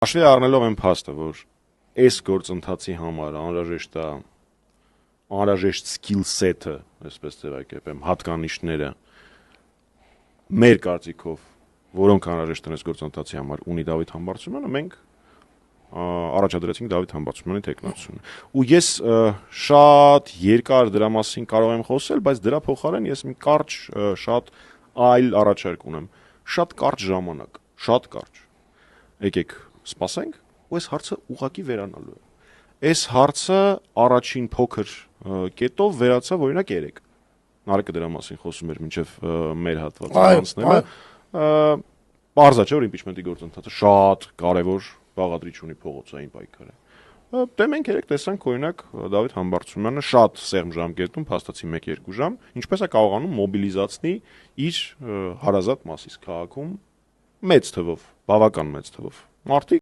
Հաշվի առնելով այն փաստը, որ այս գործընթացի համար անհրաժեշտ skill set-ը, այսպես ձևակերպեմ, հատկանիշները մեր կարծիքով, որոնք անհրաժեշտ են այս գործընթացի համար, ունի Դավիթ Համբարձումյանը, մենք առաջադրեցինք Դավիթ Համբարձումյանի թեկնածությունը։ Ու ես շատ երկար դրա մասին կարող եմ խոսել, բայց դրա փոխարեն ես մի կարճ շատ այլ առաջարկ ունեմ։ Շատ կարճ ժամանակ, շատ կարճ։ Եկեք սպասենք, ու այս հարցը ուղղակի վերանալու է։ Այս հարցը առաջին փոքր կետով վերացավ օրինակ 3։ Նարեկը դրա մասին խոսում էր մինչև մեր հատվածը անցնելը։ Պարզա չէ, որ իմպիչմենտի գործընթացը շատ կարևոր բաղադրիչ ունի փողոցային պայքարը։ Դե մենք 3 տեսանք օրինակ Դավիթ Համբարձումյանը շատ սեղմ ժամկետում, փաստացի 1-2 ժամ, ինչպես է կարողանում մոբիլիզացնել իր հարազատ Մասիս քաղաքում մեծ թվով, բավական մեծ թվով մարդիկ,